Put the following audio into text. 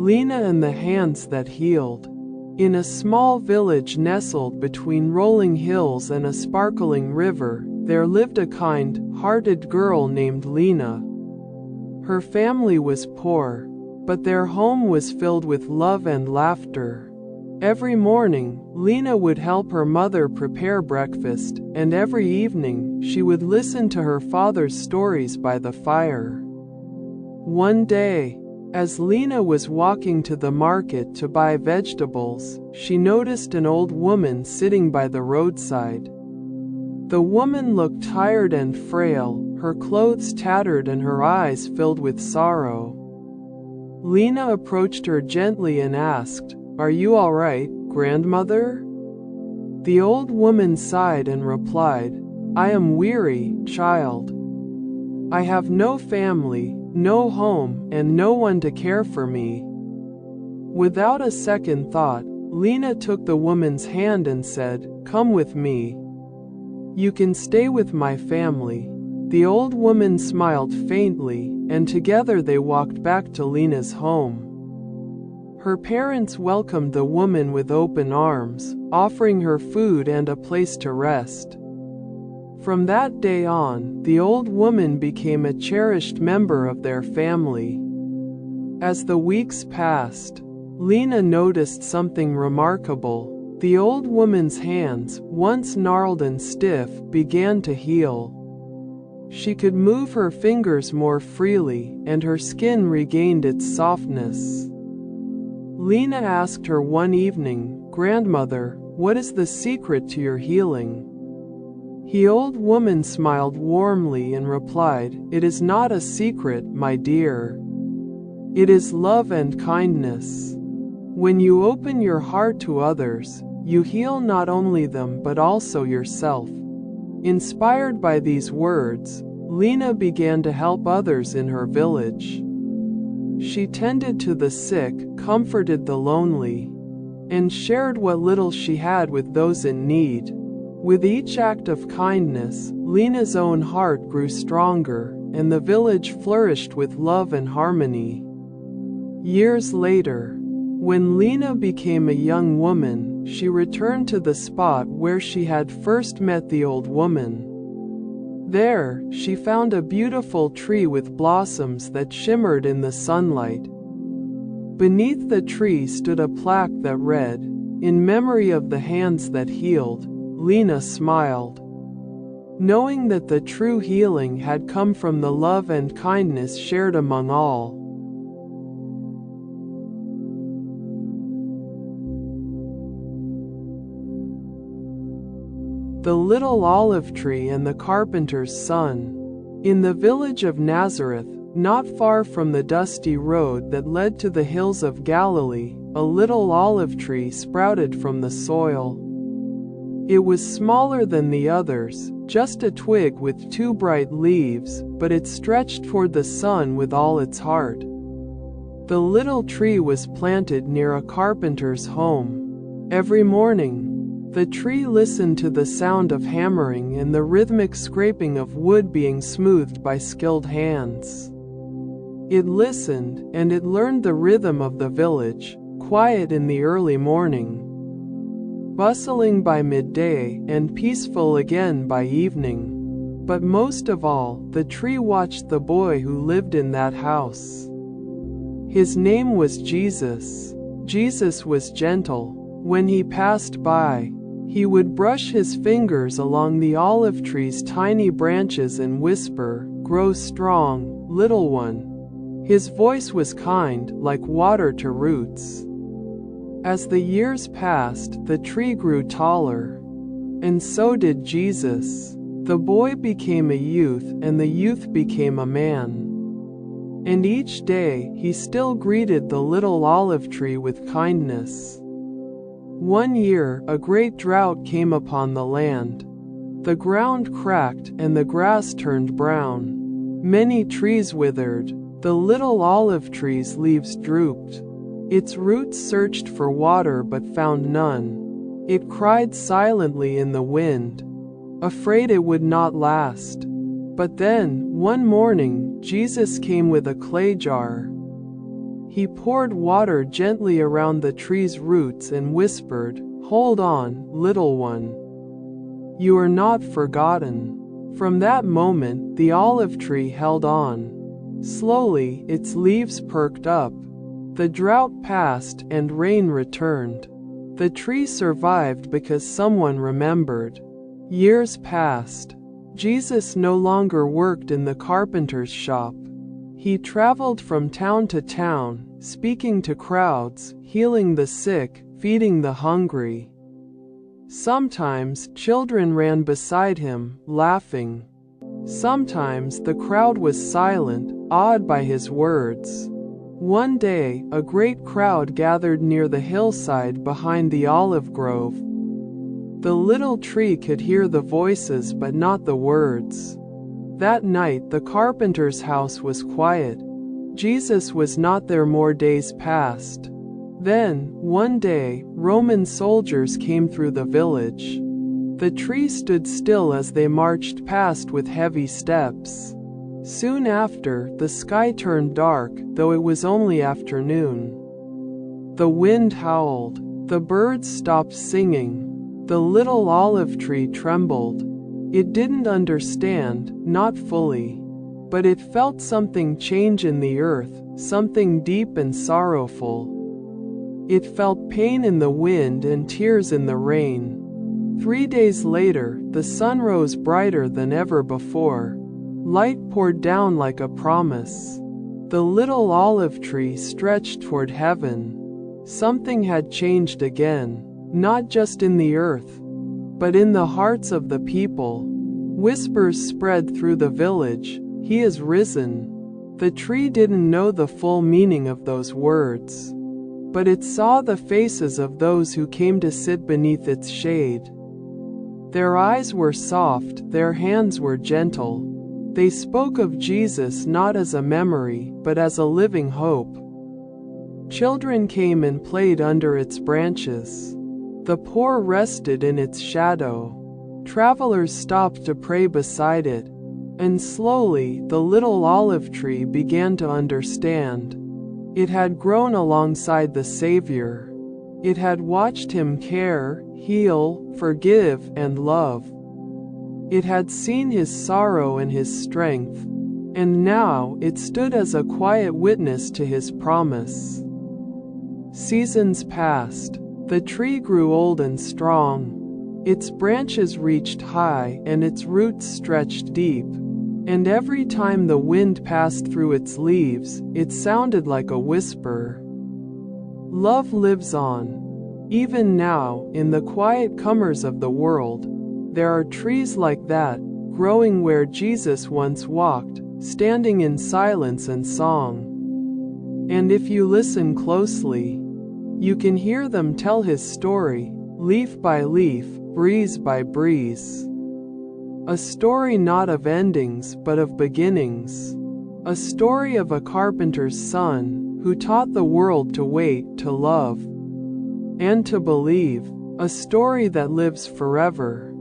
Lina and the Hands That Healed. In a small village nestled between rolling hills and a sparkling river, there lived a kind-hearted girl named Lina. Her family was poor, but their home was filled with love and laughter. Every morning, Lina would help her mother prepare breakfast, and every evening, she would listen to her father's stories by the fire. One day, as Lina was walking to the market to buy vegetables, she noticed an old woman sitting by the roadside. The woman looked tired and frail, her clothes tattered and her eyes filled with sorrow. Lina approached her gently and asked, "Are you all right, grandmother?" The old woman sighed and replied, "I am weary, child. I have no family, no home, and no one to care for me." Without a second thought, Lina took the woman's hand and said, "Come with me. You can stay with my family." The old woman smiled faintly, and together they walked back to Lina's home. Her parents welcomed the woman with open arms, offering her food and a place to rest. From that day on, the old woman became a cherished member of their family. As the weeks passed, Lina noticed something remarkable. The old woman's hands, once gnarled and stiff, began to heal. She could move her fingers more freely, and her skin regained its softness. Lina asked her one evening, "Grandmother, what is the secret to your healing?" The old woman smiled warmly and replied, "It is not a secret, my dear. It is love and kindness. When you open your heart to others, you heal not only them but also yourself." Inspired by these words, Lina began to help others in her village. She tended to the sick, comforted the lonely, and shared what little she had with those in need. With each act of kindness, Lina's own heart grew stronger, and the village flourished with love and harmony. Years later, when Lina became a young woman, she returned to the spot where she had first met the old woman. There, she found a beautiful tree with blossoms that shimmered in the sunlight. Beneath the tree stood a plaque that read, "In memory of the hands that healed." Lina smiled, knowing that the true healing had come from the love and kindness shared among all. The Little Olive Tree and the Carpenter's Son. In the village of Nazareth, not far from the dusty road that led to the hills of Galilee, a little olive tree sprouted from the soil. It was smaller than the others, just a twig with two bright leaves, but it stretched toward the sun with all its heart. The little tree was planted near a carpenter's home. Every morning, the tree listened to the sound of hammering and the rhythmic scraping of wood being smoothed by skilled hands. It listened, and it learned the rhythm of the village, quiet in the early morning, bustling by midday, and peaceful again by evening. But most of all, the tree watched the boy who lived in that house. His name was Jesus. Jesus was gentle. When he passed by, he would brush his fingers along the olive tree's tiny branches and whisper, "Grow strong, little one." His voice was kind, like water to roots. As the years passed, the tree grew taller. And so did Jesus. The boy became a youth, and the youth became a man. And each day, he still greeted the little olive tree with kindness. One year, a great drought came upon the land. The ground cracked, and the grass turned brown. Many trees withered. The little olive tree's leaves drooped. Its roots searched for water but found none. It cried silently in the wind, afraid it would not last. But then, one morning, Jesus came with a clay jar. He poured water gently around the tree's roots and whispered, "Hold on, little one. You are not forgotten." From that moment, the olive tree held on. Slowly, its leaves perked up. The drought passed and rain returned. The tree survived because someone remembered. Years passed. Jesus no longer worked in the carpenter's shop. He traveled from town to town, speaking to crowds, healing the sick, feeding the hungry. Sometimes children ran beside him, laughing. Sometimes the crowd was silent, awed by his words. One day, a great crowd gathered near the hillside behind the olive grove. The little tree could hear the voices but not the words. That night the carpenter's house was quiet. Jesus was not there. More days passed. Then, one day, Roman soldiers came through the village. The tree stood still as they marched past with heavy steps. Soon after, the sky turned dark, though it was only afternoon. The wind howled. The birds stopped singing. The little olive tree trembled. It didn't understand, not fully. But it felt something change in the earth, something deep and sorrowful. It felt pain in the wind and tears in the rain. 3 days later, the sun rose brighter than ever before. Light poured down like a promise. The little olive tree stretched toward heaven. Something had changed again, not just in the earth, but in the hearts of the people. Whispers spread through the village, "He is risen." The tree didn't know the full meaning of those words, but it saw the faces of those who came to sit beneath its shade. Their eyes were soft, their hands were gentle. They spoke of Jesus not as a memory, but as a living hope. Children came and played under its branches. The poor rested in its shadow. Travelers stopped to pray beside it. And slowly, the little olive tree began to understand. It had grown alongside the Savior. It had watched him care, heal, forgive, and love. It had seen his sorrow and his strength, and now it stood as a quiet witness to his promise. Seasons passed. The tree grew old and strong. Its branches reached high and its roots stretched deep. And every time the wind passed through its leaves, it sounded like a whisper. Love lives on. Even now, in the quiet corners of the world, there are trees like that, growing where Jesus once walked, standing in silence and song. And if you listen closely, you can hear them tell his story, leaf by leaf, breeze by breeze. A story not of endings but of beginnings. A story of a carpenter's son, who taught the world to wait, to love, and to believe. A story that lives forever.